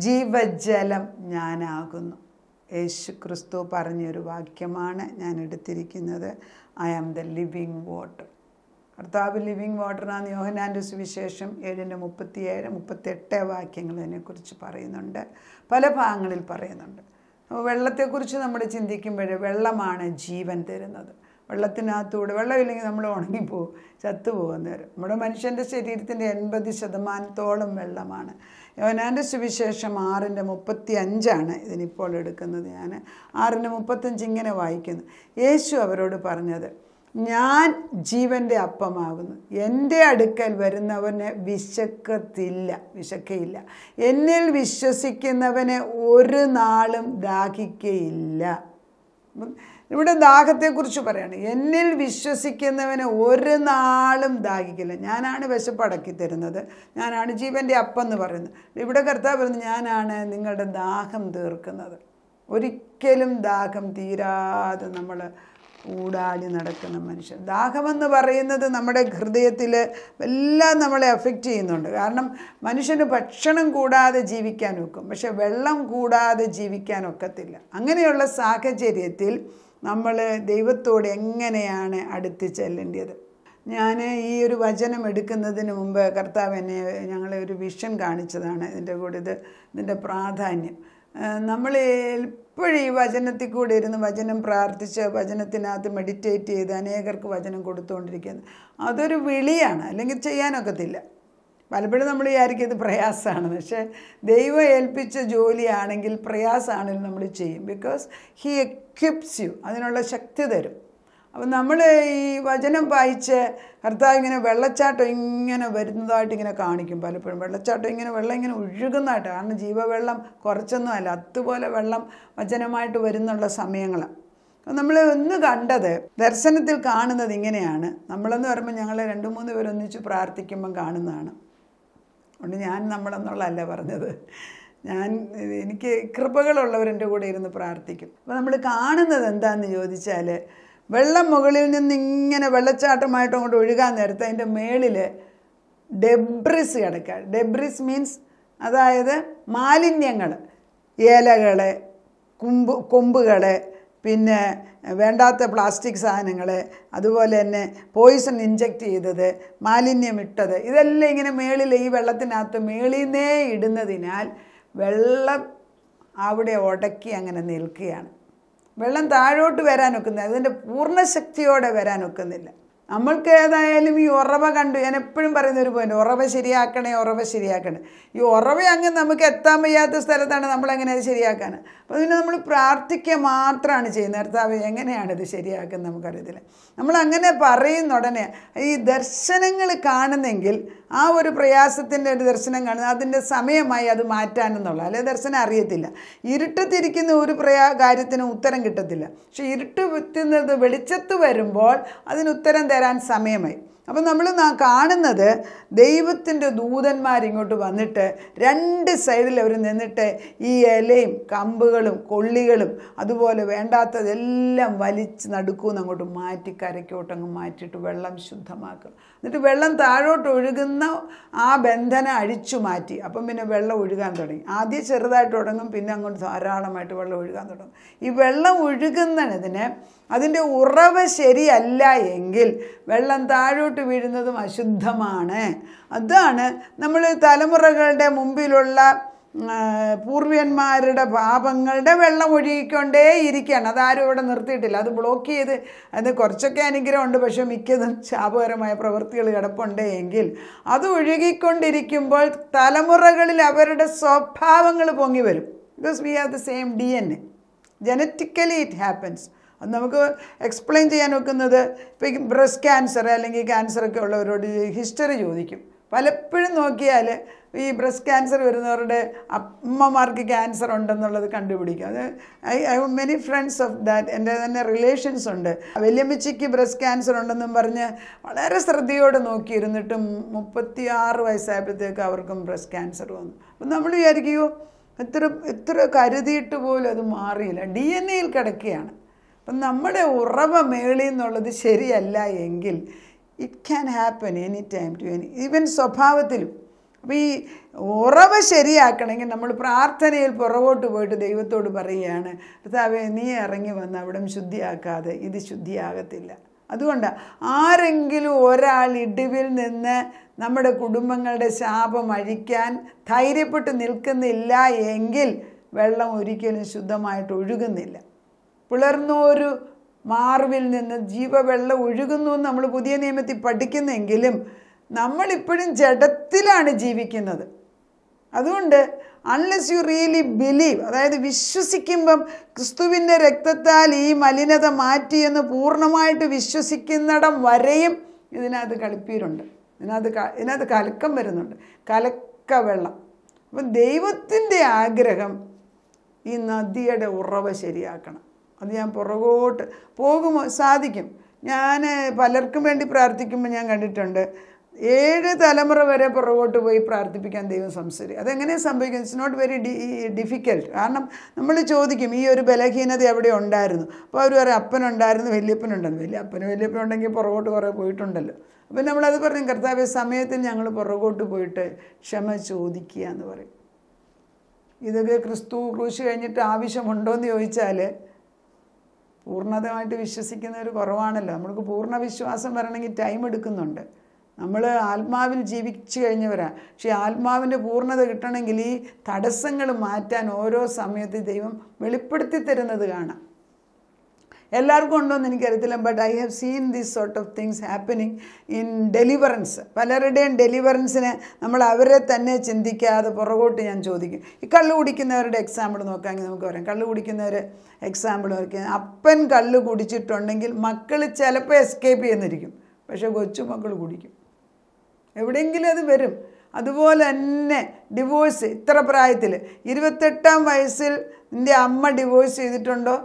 ജീവജലം ഞാനാകുന്നു. യേശു ക്രിസ്തു പറഞ്ഞൊരു വാക്യമാണ് ഞാൻ എടുത്തിരിക്കുന്നത്. I am the living water. കർത്താവ് ലിവിങ് വാട്ടറാണ്. യോഹന്നാൻ്റെ സുവിശേഷം 7:37-38 വാക്യങ്ങൾ അതിനെക്കുറിച്ച് പറയുന്നുണ്ട്. പല ഭാഗങ്ങളിൽ പറയുന്നുണ്ട്. വെള്ളത്തെക്കുറിച്ച് നമ്മൾ ചിന്തിക്കുമ്പോൾ വെള്ളമാണ് ജീവൻ തരുന്നത്. വെള്ളത്തിനകത്തൂടെ വെള്ളമില്ലെങ്കിൽ നമ്മൾ ഉണങ്ങിപ്പോവും, ചത്തുപോകുന്ന നേരം. നമ്മുടെ മനുഷ്യൻ്റെ ശരീരത്തിൻ്റെ 80% വെള്ളമാണ്. യോഹന്നാൻ്റെ സുവിശേഷം 6:35 ഇതിനിപ്പോൾ എടുക്കുന്നത്. ഞാൻ 6:35 ഇങ്ങനെ വായിക്കുന്നു. യേശു അവരോട് പറഞ്ഞത്, ഞാൻ ജീവൻ്റെ അപ്പമാകുന്നു. എൻ്റെ അടുക്കൽ വരുന്നവന് വിശക്കയില്ല. എന്നിൽ വിശ്വസിക്കുന്നവന് ഒരു നാളും ദാഹിക്കയില്ല. ഇവിടെ ദാഹത്തെക്കുറിച്ച് പറയാണ്. എന്നിൽ വിശ്വസിക്കുന്നവന് ഒരു നാളും ദാഹിക്കില്ല. ഞാനാണ് വിശപ്പടക്കി തരുന്നത്, ഞാനാണ് ജീവൻ്റെ അപ്പം എന്ന് പറയുന്നത്. ഇവിടെ കർത്താവ് പറയുന്നത്, ഞാനാണ് നിങ്ങളുടെ ദാഹം തീർക്കുന്നത്. ഒരിക്കലും ദാഹം തീരാതെ നമ്മൾ ഊടാടി നടക്കുന്ന മനുഷ്യൻ. ദാഹമെന്ന് പറയുന്നത് നമ്മുടെ ഹൃദയത്തിൽ എല്ലാം നമ്മളെ അഫക്റ്റ് ചെയ്യുന്നുണ്ട്. കാരണം മനുഷ്യന് ഭക്ഷണം കൂടാതെ ജീവിക്കാൻ ഒക്കും, പക്ഷെ വെള്ളം കൂടാതെ ജീവിക്കാൻ ഒക്കത്തില്ല. അങ്ങനെയുള്ള സാഹചര്യത്തിൽ നമ്മൾ ദൈവത്തോട് എങ്ങനെയാണ് അടുത്ത് ചെല്ലേണ്ടത്? ഞാൻ ഈ ഒരു വചനം എടുക്കുന്നതിന് മുമ്പ് കർത്താവ് ഞങ്ങളെ ഒരു വിഷൻ കാണിച്ചതാണ്. ഇതിൻ്റെ പ്രാധാന്യം നമ്മൾ എപ്പോഴും ഈ വചനത്തിൽ കൂടെ ഇരുന്ന് വചനം പ്രാർത്ഥിച്ച് വചനത്തിനകത്ത് മെഡിറ്റേറ്റ് ചെയ്ത് അനേകർക്ക് വചനം കൊടുത്തുകൊണ്ടിരിക്കുന്നത് അതൊരു വിളിയാണ്, അല്ലെങ്കിൽ ചെയ്യാനൊക്കത്തില്ല. പലപ്പോഴും നമ്മൾ വിചാരിക്കും ഇത് പ്രയാസമാണ്. പക്ഷേ ദൈവം ഏൽപ്പിച്ച ജോലിയാണെങ്കിൽ പ്രയാസമാണെങ്കിൽ നമ്മൾ ചെയ്യും. ബിക്കോസ് ഹി എക്വിപ്സ് യു, അതിനുള്ള ശക്തി തരും. അപ്പം നമ്മൾ ഈ വചനം വായിച്ച് കർത്താവ് ഇങ്ങനെ വെള്ളച്ചാട്ടം ഇങ്ങനെ വരുന്നതായിട്ട് ഇങ്ങനെ കാണിക്കും. പലപ്പോഴും വെള്ളച്ചാട്ടം വെള്ളം ഇങ്ങനെ ഒഴുകുന്നതായിട്ട്. കാരണം ജീവവെള്ളം കുറച്ചൊന്നുമല്ല, അതുപോലെ വെള്ളം വചനമായിട്ട് വരുന്നുള്ള സമയങ്ങളാണ്. അപ്പം നമ്മൾ ഒന്ന് കണ്ടത് ദർശനത്തിൽ കാണുന്നത് ഇങ്ങനെയാണ്. നമ്മളെന്ന് പറയുമ്പോൾ ഞങ്ങൾ 2-3 പേർ ഒന്നിച്ച് പ്രാർത്ഥിക്കുമ്പം കാണുന്നതാണ്. അതുകൊണ്ട് ഞാൻ നമ്മളെന്നുള്ളതല്ല പറഞ്ഞത്. എനിക്ക് കൃപകളുള്ളവരെൻ്റെ കൂടെ ഇരുന്ന് പ്രാർത്ഥിക്കും. അപ്പോൾ നമ്മൾ കാണുന്നത് എന്താണെന്ന് ചോദിച്ചാൽ, വെള്ളം മുകളിൽ നിന്ന് ഇങ്ങനെ വെള്ളച്ചാട്ടമായിട്ട് അങ്ങോട്ട് ഒഴുകാൻ നേരത്ത് അതിൻ്റെ മേളിൽ ഡെബ്രിസ് കിടക്കുക. ഡെബ്രിസ് മീൻസ് അതായത് മാലിന്യങ്ങൾ, ഇലകൾ, കൊമ്പുകൾ, പിന്നെ വേണ്ടാത്ത പ്ലാസ്റ്റിക് സാധനങ്ങൾ, അതുപോലെ തന്നെ പോയിസൺ ഇഞ്ചക്റ്റ് ചെയ്തത്, മാലിന്യമിട്ടത്, ഇതെല്ലാം ഇങ്ങനെ മേളിൽ ഈ വെള്ളത്തിനകത്ത് മേളിൽ നിന്നേ ഇടുന്നതിനാൽ വെള്ളം അവിടെ ഉടക്കി അങ്ങനെ നിൽക്കുകയാണ്. വെള്ളം താഴോട്ട് വരാനൊക്കുന്നില്ല, അതിൻ്റെ പൂർണ്ണശക്തിയോടെ വരാനൊക്കുന്നില്ല. നമ്മൾക്ക് ഏതായാലും ഈ ഉറവ കണ്ടു. ഞാൻ എപ്പോഴും പറയുന്നൊരു പോയിന്റ്, ഉറവ ശരിയാക്കണേ. ഈ ഉറവ അങ്ങ് നമുക്ക് എത്താൻ വയ്യാത്ത സ്ഥലത്താണ് നമ്മളെങ്ങനെ അത് ശരിയാക്കാൻ. അപ്പോൾ പിന്നെ നമ്മൾ പ്രാർത്ഥിക്കുക മാത്രമാണ് ചെയ്യുന്നത്. കർത്താവ് എങ്ങനെയാണിത് ശരിയാക്കുന്നത് നമുക്കറിയത്തില്ല. നമ്മളങ്ങനെ പറയുന്ന ഉടനെ ഈ ദർശനങ്ങൾ കാണുന്നെങ്കിൽ ആ ഒരു പ്രയാസത്തിൻ്റെ ഒരു ദർശനം കാണുന്നത് അതിൻ്റെ സമയമായി അത് മാറ്റാനെന്നുള്ള, അല്ലെങ്കിൽ ദർശനം അറിയത്തില്ല. ഇരുട്ടത്തിരിക്കുന്ന ഒരു കാര്യത്തിനും ഉത്തരം കിട്ടത്തില്ല. പക്ഷെ ഇരുട്ട് വിത്തുന്നത് വെളിച്ചത്ത് വരുമ്പോൾ അതിന് ഉത്തരം തരാൻ സമയമായി. അപ്പം നമ്മൾ കാണുന്നത് ദൈവത്തിൻ്റെ ദൂതന്മാരിങ്ങോട്ട് വന്നിട്ട് 2 സൈഡിൽ അവർ നിന്നിട്ട് ഈ ഇലയും കമ്പുകളും കൊള്ളികളും അതുപോലെ വേണ്ടാത്തതെല്ലാം വലിച്ച് നടുക്കൂന്ന് അങ്ങോട്ട് മാറ്റി കരയ്ക്കോട്ടങ്ങ് മാറ്റിയിട്ട് വെള്ളം ശുദ്ധമാക്കും. എന്നിട്ട് വെള്ളം താഴോട്ട് ഒഴുകുന്ന ആ ബന്ധനം അഴിച്ചു മാറ്റി. അപ്പം പിന്നെ വെള്ളം ഒഴുകാൻ തുടങ്ങി. ആദ്യം ചെറുതായിട്ട് തുടങ്ങും, പിന്നെ അങ്ങോട്ട് ധാരാളമായിട്ട് വെള്ളം ഒഴുകാൻ തുടങ്ങും. ഈ വെള്ളം ഒഴുകുന്നതിന് അതിൻ്റെ ഉറവ ശരിയല്ല എങ്കിൽ വെള്ളം താഴോട്ട് വീഴുന്നതും അശുദ്ധമാണ്. അതാണ് നമ്മൾ തലമുറകളുടെ മുമ്പിലുള്ള പൂർവ്വന്മാരുടെ പാപങ്ങളുടെ വെള്ളം ഒഴുകിക്കൊണ്ടേ ഇരിക്കുകയാണ്. അതാരും ഇവിടെ നിർത്തിയിട്ടില്ല. അത് ബ്ലോക്ക് ചെയ്ത് അത് കുറച്ചൊക്കെ അനുഗ്രഹമുണ്ട്, പക്ഷേ മിക്കതും ശാപകരമായ പ്രവൃത്തികൾ കിടപ്പുണ്ട് എങ്കിൽ അത് ഒഴുകിക്കൊണ്ടിരിക്കുമ്പോൾ തലമുറകളിൽ അവരുടെ സ്വഭാവങ്ങൾ പൊങ്ങി വരും. Because we have the same DNA. Genetically it happens. അത് നമുക്ക് എക്സ്പ്ലെയിൻ ചെയ്യാൻ വെക്കുന്നത്, ഇപ്പോൾ ബ്രസ്റ്റ് ക്യാൻസർ അല്ലെങ്കിൽ ക്യാൻസറൊക്കെ ഉള്ളവരോട് ഹിസ്റ്ററി ചോദിക്കും. പലപ്പോഴും നോക്കിയാൽ ഈ ബ്രസ്റ്റ് ക്യാൻസർ വരുന്നവരുടെ അമ്മമാർക്ക് ക്യാൻസർ ഉണ്ടെന്നുള്ളത് കണ്ടുപിടിക്കും. അത് I have many friends of that. എൻ്റെ തന്നെ റിലേഷൻസ് ഉണ്ട്. വല്യമ്മച്ചിക്ക് ബ്രസ്റ്റ് ക്യാൻസർ ഉണ്ടെന്നും പറഞ്ഞ് വളരെ ശ്രദ്ധയോടെ നോക്കിയിരുന്നിട്ടും 36 വയസ്സായപ്പോഴത്തേക്ക് അവർക്കും ബ്രസ്റ്റ് ക്യാൻസർ വന്നു. അപ്പം നമ്മൾ വിചാരിക്കുകയോ എത്ര കരുതിയിട്ട് പോലും അത് മാറിയില്ല. DNA-യിൽ കിടക്കുകയാണ്. അപ്പം നമ്മുടെ ഉറവ മേളിൽ നിന്നുള്ളത് ശരിയല്ല എങ്കിൽ it can happen any time to any, even സ്വഭാവത്തിലും. അപ്പോൾ ഈ ഉറവ ശരിയാക്കണമെങ്കിൽ നമ്മൾ പ്രാർത്ഥനയിൽ പുറകോട്ട് പോയിട്ട് ദൈവത്തോട് പറയുകയാണ്, കർത്താവേ നീ ഇറങ്ങി വന്ന് അവിടെ ശുദ്ധിയാക്കാതെ ഇത് ശുദ്ധിയാകത്തില്ല. അതുകൊണ്ടാണ് ആരെങ്കിലും ഒരാൾ ഇടിവിൽ നിന്ന് നമ്മുടെ കുടുംബങ്ങളുടെ ശാപം അഴിക്കാൻ ധൈര്യപ്പെട്ട് നിൽക്കുന്നില്ല എങ്കിൽ വെള്ളം ഒരിക്കലും ശുദ്ധമായിട്ട് ഒഴുകുന്നില്ല. പിളർന്നൊരു മാർവിൽ നിന്ന് ജീവവെള്ളം ഒഴുകുന്നു എന്ന് നമ്മൾ പുതിയ നിയമത്തിൽ പഠിക്കുന്നെങ്കിലും നമ്മളിപ്പോഴും ജഡത്തിലാണ് ജീവിക്കുന്നത്. അതുകൊണ്ട് അൺലെസ് യു റിയലി ബിലീവ്, അതായത് വിശ്വസിക്കുമ്പം ക്രിസ്തുവിൻ്റെ രക്തത്താൽ ഈ മലിനത മാറ്റിയെന്ന് പൂർണ്ണമായിട്ട് വിശ്വസിക്കുന്നിടം വരെയും ഇതിനകത്ത് കളിപ്പീരുണ്ട്, ഇതിനകത്ത് കലക്കം വരുന്നുണ്ട്, കലക്ക വെള്ളം. അപ്പം ദൈവത്തിൻ്റെ ആഗ്രഹം ഈ നദിയുടെ ഉറവ ശരിയാക്കണം. അത് ഞാൻ പുറകോട്ട് പോകുമോ സാധിക്കും. ഞാൻ പലർക്കും വേണ്ടി പ്രാർത്ഥിക്കുമ്പോൾ ഞാൻ കണ്ടിട്ടുണ്ട് 7 തലമുറ വരെ പുറകോട്ട് പോയി പ്രാർത്ഥിപ്പിക്കാൻ ദൈവം സംസാരിക്കും. അതെങ്ങനെ സംഭവിക്കും? It's not very difficult. കാരണം നമ്മൾ ചോദിക്കും ഈ ഒരു ബലഹീനത എവിടെ ഉണ്ടായിരുന്നു, അപ്പോൾ അവർ പറയും അപ്പനുണ്ടായിരുന്നു, വല്യപ്പനുണ്ടായിരുന്നു. വല്യപ്പനുണ്ടെങ്കിൽ പുറകോട്ട് കുറേ പോയിട്ടുണ്ടല്ലോ. അപ്പം നമ്മളത് പറയും, കർത്താവേ സമയത്തിൽ ഞങ്ങൾ പുറകോട്ട് പോയിട്ട് ക്ഷമ ചോദിക്കുക എന്ന് പറയും. ഇതൊക്കെ ക്രിസ്തു ക്രൂശ് കഴിഞ്ഞിട്ട് ആവശ്യമുണ്ടോ എന്ന് ചോദിച്ചാൽ പൂർണ്ണതമായിട്ട് വിശ്വസിക്കുന്നവർ കുറവാണല്ലോ. നമ്മൾക്ക് പൂർണ്ണ വിശ്വാസം വരണമെങ്കിൽ ടൈം എടുക്കുന്നുണ്ട്. നമ്മൾ ആത്മാവിൽ ജീവിച്ചു കഴിഞ്ഞവരാണ്. പക്ഷേ ആത്മാവിൻ്റെ പൂർണ്ണത കിട്ടണമെങ്കിൽ ഈ തടസ്സങ്ങൾ മാറ്റാൻ ഓരോ സമയത്ത് ദൈവം വെളിപ്പെടുത്തി തരുന്നത് കാണാം. എല്ലാവർക്കും ഉണ്ടോയെന്ന് എനിക്കറിയത്തില്ല, but I have seen these sort of things happening in deliverance. പലരുടെയും ഡെലിവറൻസിന് നമ്മൾ അവരെ തന്നെ ചിന്തിക്കാതെ പുറകോട്ട് ഞാൻ ചോദിക്കും. ഈ കള്ള് കുടിക്കുന്നവരുടെ എക്സാമ്പിൾ നോക്കാമെങ്കിൽ നമുക്ക് പറയാം. കള്ള് കുടിക്കുന്നവർ എക്സാമ്പിൾ നോക്കിയാൽ അപ്പൻ കള്ള് കുടിച്ചിട്ടുണ്ടെങ്കിൽ മക്കൾ ചിലപ്പോൾ എസ്കേപ്പ് ചെയ്യുന്നിരിക്കും, പക്ഷേ കൊച്ചുമക്കൾ കുടിക്കും, എവിടെയെങ്കിലും അത് വരും. അതുപോലെ തന്നെ ഡിവോഴ്സ് ഇത്ര പ്രായത്തിൽ 28-ാം വയസ്സിൽ നിൻ്റെ അമ്മ ഡിവോഴ്സ് ചെയ്തിട്ടുണ്ടോ,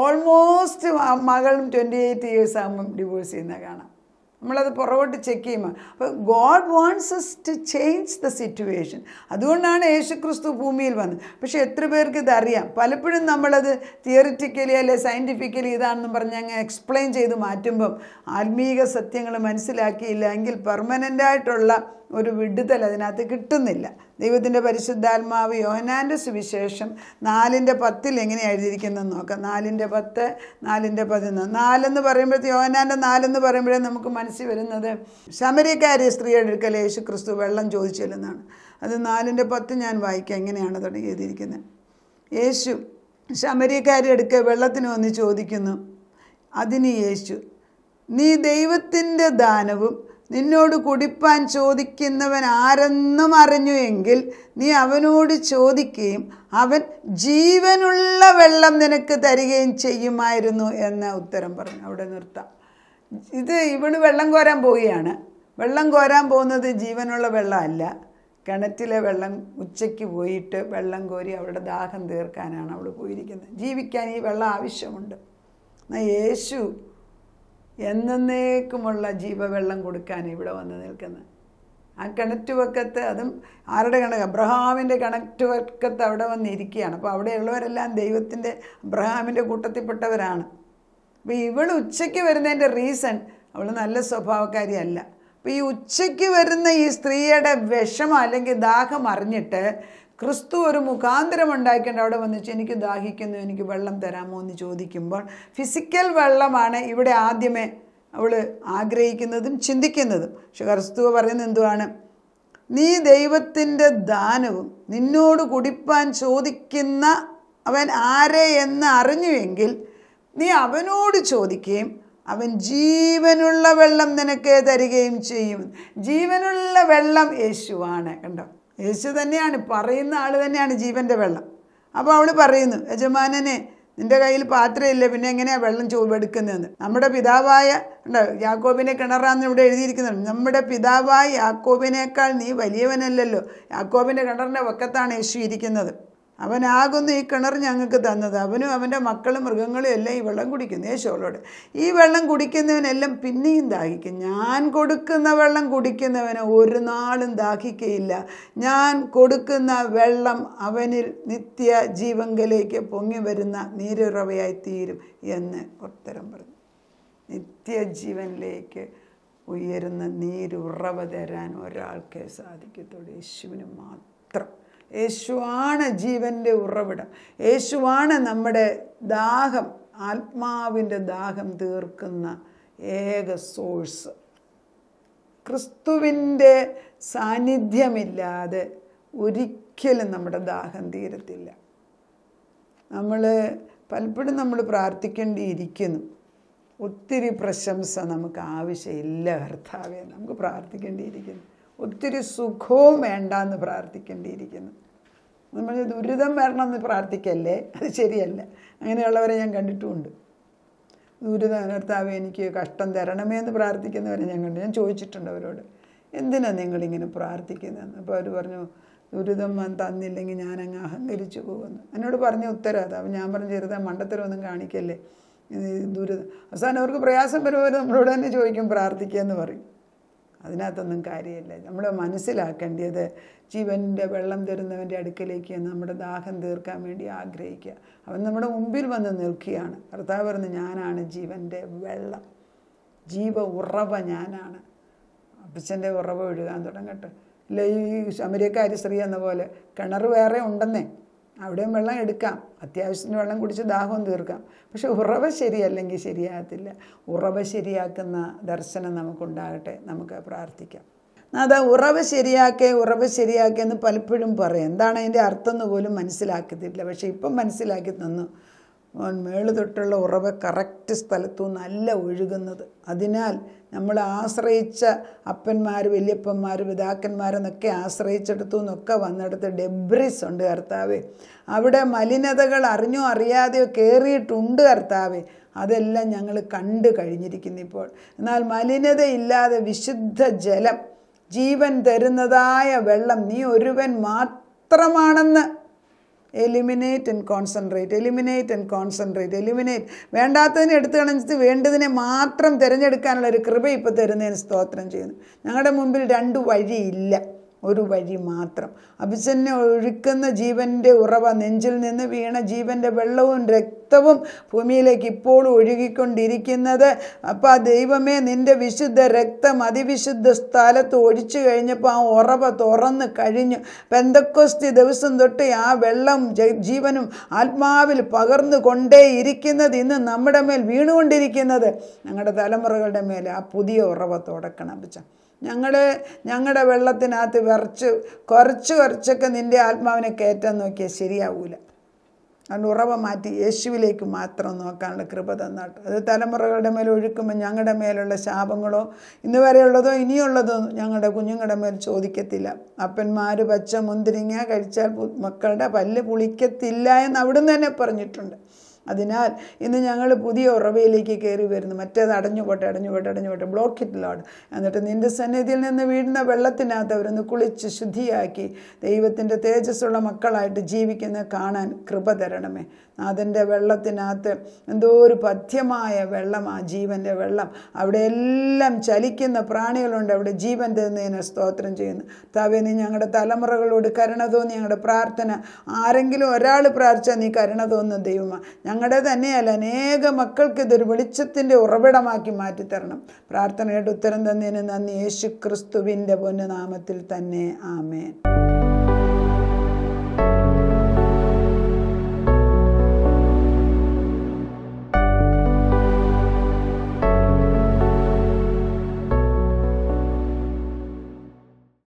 ഓൾമോസ്റ്റ് മകളും 28 ഇയേഴ്സ് ആകുമ്പം ഡിവോഴ്സ് ചെയ്യുന്നത് കാണാം. നമ്മളത് പുറകോട്ട് ചെക്ക് ചെയ്യുമ്പോൾ. അപ്പോൾ God wants us to change the situation. അതുകൊണ്ടാണ് യേശുക്രിസ്തു ഭൂമിയിൽ വന്നത്. പക്ഷേ എത്ര പേർക്ക് ഇതറിയാം? പലപ്പോഴും നമ്മളത് തിയറിറ്റിക്കലി അല്ലെ സയൻറ്റിഫിക്കലി ഇതാണെന്നും പറഞ്ഞ് അങ്ങ് എക്സ്പ്ലെയിൻ ചെയ്ത് മാറ്റുമ്പം ആത്മീക സത്യങ്ങൾ മനസ്സിലാക്കിയില്ല എങ്കിൽ പെർമനൻ്റായിട്ടുള്ള ഒരു വിടുതൽ അതിനകത്ത് കിട്ടുന്നില്ല. ദൈവത്തിൻ്റെ പരിശുദ്ധാത്മാവ് യോഹന്നാൻ്റെ സുവിശേഷം 4:10 എങ്ങനെയാണ് എഴുതിയിരിക്കുന്നതെന്ന് നോക്കാം. 4:10, 4:11. 4 പറയുമ്പോഴത്തെ യോഹന്നാൻ്റെ 4 പറയുമ്പോഴേ നമുക്ക് മനസ്സിൽ വരുന്നത് ശമര്യക്കാരി സ്ത്രീയുടെ അടുക്കൽ യേശു ക്രിസ്തു വെള്ളം ചോദിച്ചില്ലെന്നാണ്. അത് 4:10 ഞാൻ വായിക്കാം. എങ്ങനെയാണ് തുടങ്ങി എഴുതിയിരിക്കുന്നത്. യേശു ശമര്യക്കാരി അടുക്കൽ വെള്ളത്തിന് വന്ന് ചോദിക്കുന്നു. അതിന് യേശു, നീ ദൈവത്തിൻ്റെ ദാനവും നിന്നോട് കുടിപ്പാൻ ചോദിക്കുന്നവൻ ആരെന്നും അറിഞ്ഞു എങ്കിൽ നീ അവനോട് ചോദിക്കുകയും അവൻ ജീവനുള്ള വെള്ളം നിനക്ക് തരികയും ചെയ്യുമായിരുന്നു എന്ന ഉത്തരം പറഞ്ഞു. അവിടെ നിർത്താം. ഇവള് വെള്ളം കോരാൻ പോവുകയാണ്. വെള്ളം കോരാൻ പോകുന്നത് ജീവനുള്ള വെള്ളമല്ല, കിണറ്റിലെ വെള്ളം. ഉച്ചയ്ക്ക് പോയിട്ട് വെള്ളം കോരി അവളുടെ ദാഹം തീർക്കാനാണ് അവൾ പോയിരിക്കുന്നത്. ജീവിക്കാൻ ഈ വെള്ളം ആവശ്യമുണ്ട്. എന്നാൽ യേശു എന്നേക്കുമുള്ള ജീവവെള്ളം കൊടുക്കാൻ ഇവിടെ വന്ന് നിൽക്കുന്നത്. ആ കിണറ്റുവക്കത്ത്, അതും ആരുടെ കിണറ്റ്? അബ്രഹാമിൻ്റെ കിണറ്റുവക്കത്ത് അവിടെ വന്നിരിക്കുകയാണ്. അപ്പോൾ അവിടെയുള്ളവരെല്ലാം ദൈവത്തിൻ്റെ അബ്രഹാമിൻ്റെ കൂട്ടത്തിൽപ്പെട്ടവരാണ്. അപ്പോൾ ഇവൾ ഉച്ചയ്ക്ക് വരുന്നതിൻ്റെ റീസൺ അവൾ നല്ല സ്വഭാവക്കാരിയല്ല. അപ്പോൾ ഈ ഉച്ചയ്ക്ക് വരുന്ന ഈ സ്ത്രീയുടെ വിഷമം അല്ലെങ്കിൽ ദാഹം അറിഞ്ഞിട്ട് ക്രിസ്തു ഒരു മുഖാന്തരം ഉണ്ടാക്കിയിട്ട് അവിടെ വന്നിച്ച് എനിക്ക് ദാഹിക്കുന്നു, എനിക്ക് വെള്ളം തരാമോ എന്ന് ചോദിക്കുമ്പോൾ ഫിസിക്കൽ വെള്ളമാണ് ഇവിടെ ആദ്യമേ അവൾ ആഗ്രഹിക്കുന്നതും ചിന്തിക്കുന്നതും. പക്ഷെ ക്രിസ്തു പറയുന്നത് എന്തുവാണ്? നീ ദൈവത്തിൻ്റെ ദാനവും നിന്നോട് കുടിപ്പാൻ ചോദിക്കുന്ന അവൻ ആരെ എന്ന് അറിഞ്ഞുവെങ്കിൽ നീ അവനോട് ചോദിക്കുകയും അവൻ ജീവനുള്ള വെള്ളം നിനക്ക് തരികയും ചെയ്യും. ജീവനുള്ള വെള്ളം യേശുവാണ്. കണ്ടോ, യേശു തന്നെയാണ്, പറയുന്ന ആൾ തന്നെയാണ് ജീവൻ്റെ വെള്ളം. അപ്പോൾ അവൾ പറയുന്നു, യജമാനനെ നിൻ്റെ കയ്യിൽ പാത്രമില്ല, പിന്നെ എങ്ങനെയാണ് വെള്ളം എടുക്കുന്നതെന്ന്. നമ്മുടെ പിതാവായ യാക്കോബിനെ കിണറാന്ന് ഇവിടെ എഴുതിയിരിക്കുന്നുണ്ട്. നമ്മുടെ പിതാവായ യാക്കോബിനേക്കാൾ നീ വലിയവനല്ലല്ലോ. യാക്കോബിൻ്റെ കിണറിൻ്റെ വക്കത്താണ് യേശു ഇരിക്കുന്നത്. അവനാകുന്നു ഈ കിണർ ഞങ്ങൾക്ക് തന്നത്. അവനും അവൻ്റെ മക്കളും മൃഗങ്ങളും എല്ലാം ഈ വെള്ളം കുടിക്കുന്നു. യേശുവോട്, ഈ വെള്ളം കുടിക്കുന്നവനെല്ലാം പിന്നെയും ദാഹിക്കും. ഞാൻ കൊടുക്കുന്ന വെള്ളം കുടിക്കുന്നവന് ഒരു നാളും ദാഹിക്കയില്ല. ഞാൻ കൊടുക്കുന്ന വെള്ളം അവനിൽ നിത്യ ജീവങ്കലേക്ക് പൊങ്ങി വരുന്ന നീരുറവയായി തീരും എന്ന് ഉത്തരം പറഞ്ഞു. നിത്യജീവനിലേക്ക് ഉയരുന്ന നീരുറവ തരാൻ ഒരാൾക്കേ സാധിക്കത്തുള്ളൂ, യേശുവിന് മാത്രം. യേശുവാണ് ജീവൻ്റെ ഉറവിടം. യേശുവാണ് നമ്മുടെ ദാഹം, ആത്മാവിൻ്റെ ദാഹം തീർക്കുന്ന ഏക സോഴ്സ്. ക്രിസ്തുവിൻ്റെ സാന്നിധ്യമില്ലാതെ ഒരിക്കലും നമ്മുടെ ദാഹം തീരത്തില്ല. പലപ്പോഴും നമ്മൾ പ്രാർത്ഥിക്കേണ്ടിയിരിക്കുന്നു. ഒത്തിരി പ്രശംസ നമുക്ക് ആവശ്യമില്ല കർത്താവേ, നമുക്ക് പ്രാർത്ഥിക്കേണ്ടിയിരിക്കുന്നു. ഒത്തിരി സുഖവും വേണ്ടാന്ന് പ്രാർത്ഥിക്കേണ്ടിയിരിക്കുന്നു. നമ്മൾ ദുരിതം വരണമെന്ന് പ്രാർത്ഥിക്കല്ലേ, അത് ശരിയല്ല. അങ്ങനെയുള്ളവരെ ഞാൻ കണ്ടിട്ടുമുണ്ട്. ദുരിതം, കർത്താവേ എനിക്ക് കഷ്ടം തരണമേ എന്ന് പ്രാർത്ഥിക്കുന്നവരെ ഞാൻ കണ്ടു. ഞാൻ ചോദിച്ചിട്ടുണ്ട് അവരോട്, എന്തിനാണ് നിങ്ങളിങ്ങനെ പ്രാർത്ഥിക്കുന്നതെന്ന്. അപ്പോൾ അവർ പറഞ്ഞു, ദുരിതം തന്നില്ലെങ്കിൽ ഞാനങ്ങ് അഹങ്കരിച്ചു പോകുമെന്ന്. എന്നോട് പറഞ്ഞ ഉത്തരം അതാ. അപ്പം ഞാൻ പറഞ്ഞു, ചെറുതാ മണ്ടത്തരമൊന്നും കാണിക്കല്ലേ, ദുരിതം. അവസാനം അവർക്ക് പ്രയാസം വരുമ്പോൾ നമ്മളോട് തന്നെ ചോദിക്കും പ്രാർത്ഥിക്കുക പറയും. അതിനകത്തൊന്നും കാര്യമില്ല. നമ്മൾ മനസ്സിലാക്കേണ്ടത് ജീവൻ്റെ വെള്ളം തരുന്നവൻ്റെ അടുക്കലേക്ക് നമ്മുടെ ദാഹം തീർക്കാൻ വേണ്ടി ആഗ്രഹിക്കുക. അവൻ നമ്മുടെ മുമ്പിൽ വന്ന് നിൽക്കുകയാണ്. കർത്താവ് പറഞ്ഞു, ഞാനാണ് ജീവൻ്റെ വെള്ളം, ജീവ ഉറവ ഞാനാണ്. അപ്പച്ചൻ്റെ ഉറവ ഒഴുകാൻ തുടങ്ങട്ടെ. ഇല്ല ഈ ശമരിയക്കാരി സ്ത്രീ എന്ന പോലെ കിണർ വേറെ ഉണ്ടെന്നേ, അവിടെയും വെള്ളം എടുക്കാം, അത്യാവശ്യത്തിന് വെള്ളം കുടിച്ച് ദാഹവും തീർക്കാം. പക്ഷെ ഉറവ ശരിയല്ലെങ്കിൽ ശരിയാകത്തില്ല. ഉറവ ശരിയാക്കുന്ന ദർശനം നമുക്കുണ്ടാകട്ടെ. നമുക്ക് പ്രാർത്ഥിക്കാം. അതാ ഉറവ ശരിയാക്കേ എന്ന് പലപ്പോഴും പറയും. എന്താണ് അതിൻ്റെ അർത്ഥം എന്ന് പോലും മനസ്സിലാക്കത്തില്ല. പക്ഷെ ഇപ്പം മനസ്സിലാക്കി തന്നു. മേള് തൊട്ടുള്ള ഉറവ കറക്റ്റ് സ്ഥലത്തു നിന്നല്ല ഒഴുകുന്നത്. അതിനാൽ നമ്മൾ ആശ്രയിച്ച അപ്പന്മാർ, വല്യപ്പന്മാർ, പിതാക്കന്മാരെന്നൊക്കെ ആശ്രയിച്ചെടുത്തു നിന്നൊക്കെ വന്നിടത്ത് ഡെബ്രിസ് ഉണ്ട് കർത്താവേ. അവിടെ മലിനതകൾ അറിഞ്ഞോ അറിയാതെയോ കയറിയിട്ടുണ്ട് കർത്താവേ. അതെല്ലാം ഞങ്ങൾ കണ്ടു കഴിഞ്ഞിരിക്കുന്നു ഇപ്പോൾ. എന്നാൽ മലിനതയില്ലാതെ വിശുദ്ധ ജലം, ജീവൻ തരുന്നതായ വെള്ളം നീ ഒരുവൻ മാത്രമാണെന്ന് എലിമിനേറ്റ് ആൻഡ് കോൺസെൻട്രേറ്റ്. വേണ്ടാത്തതിനെ എടുത്തു കളഞ്ഞിട്ട് വേണ്ടതിനെ മാത്രം തിരഞ്ഞെടുക്കാനുള്ള ഒരു കൃപ ഇപ്പോൾ തരുന്നതിന് സ്തോത്രം ചെയ്യുന്നു. ഞങ്ങളുടെ മുമ്പിൽ രണ്ട് വഴിയില്ല, ഒരു വഴി മാത്രം. അഭിഷന്നെ ഒഴുക്കുന്ന ജീവൻ്റെ ഉറവ, നെഞ്ചിൽ നിന്ന് വീണ ജീവൻ്റെ വെള്ളവും രക്തവും ഭൂമിയിലേക്ക് ഇപ്പോഴും ഒഴുകിക്കൊണ്ടിരിക്കുന്നത്. അപ്പം ആ ദൈവമേ, നിൻ്റെ വിശുദ്ധ രക്തം അതിവിശുദ്ധ സ്ഥലത്ത് ഒഴിച്ചു കഴിഞ്ഞപ്പോൾ ആ ഉറവ തുറന്ന് കഴിഞ്ഞു. പെന്തക്കോസ്തി ദിവസം തൊട്ട് ആ വെള്ളം ജീവനും ആത്മാവിൽ പകർന്നു കൊണ്ടേയിരിക്കുന്നത് ഇന്ന് നമ്മുടെ മേൽ വീണുകൊണ്ടിരിക്കുന്നത്. ഞങ്ങളുടെ തലമുറകളുടെ മേൽ ആ പുതിയ ഉറവ തുടക്കണം അപ്പച്ച. ഞങ്ങളുടെ വെള്ളത്തിനകത്ത് കുറച്ചൊക്കെ നിൻ്റെ ആത്മാവിനെ കയറ്റാൻ നോക്കിയാൽ ശരിയാവൂല. അതുകൊണ്ട് ഉറവ മാറ്റി യേശുവിലേക്ക് മാത്രം നോക്കാനുള്ള കൃപ തന്നാട്ട്. അത് തലമുറകളുടെ മേൽ ഒഴുക്കുമ്പോൾ ഞങ്ങളുടെ മേലുള്ള ശാപങ്ങളോ ഇന്ന് വരെയുള്ളതോ ഇനിയുള്ളതോ ഞങ്ങളുടെ കുഞ്ഞുങ്ങളുടെ മേൽ ചോദിക്കത്തില്ല. അപ്പന്മാർ പച്ച മുന്തിരിങ്ങ കഴിച്ചാൽ മക്കളുടെ പല്ല് പുളിക്കത്തില്ല എന്ന് അവിടുന്ന് തന്നെ പറഞ്ഞിട്ടുണ്ട്. അതിനാൽ ഇന്ന് ഞങ്ങൾ പുതിയ ഉറവയിലേക്ക് കയറി വരുന്നു. മറ്റേത് അടഞ്ഞുപോട്ടെ, ബ്ലോക്ക് ഇറ്റ് ലോർഡ്. എന്നിട്ട് നിൻ്റെ സന്നിധിയിൽ നിന്ന് വീഴുന്ന വെള്ളത്തിനകത്ത് അവരൊന്ന് കുളിച്ച് ശുദ്ധിയാക്കി ദൈവത്തിൻ്റെ തേജസ്സുള്ള മക്കളായിട്ട് ജീവിക്കുന്ന കാണാൻ കൃപ തരണമേ. നാഥൻ്റെ വെള്ളത്തിനകത്ത് എന്തോ ഒരു പഥ്യമായ വെള്ളമാണ്, ജീവൻ്റെ വെള്ളം. അവിടെ എല്ലാം ചലിക്കുന്ന പ്രാണികളുണ്ട്. അവിടെ ജീവൻ തരുന്നതിന് സ്തോത്രം ചെയ്യുന്നു. താവേ, നീ ഞങ്ങളുടെ തലമുറകളോട് കരുണ തോന്നി. ഞങ്ങളുടെ പ്രാർത്ഥന ആരെങ്കിലും ഒരാൾ പ്രാർത്ഥിച്ചാൽ നീ കരുണ തോന്നുന്ന ദൈവമാണ്. ഞങ്ങളുടെ തന്നെയല്ല, അനേക മക്കൾക്ക് ഇതൊരു വെളിച്ചത്തിൻ്റെ ഉറവിടമാക്കി മാറ്റിത്തരണം. പ്രാർത്ഥനയുടെ ഉത്തരം തന്നതിന് നന്ദി. യേശു ക്രിസ്തുവിൻ്റെ പൊന്നുനാമത്തിൽ തന്നെ, ആമേൻ.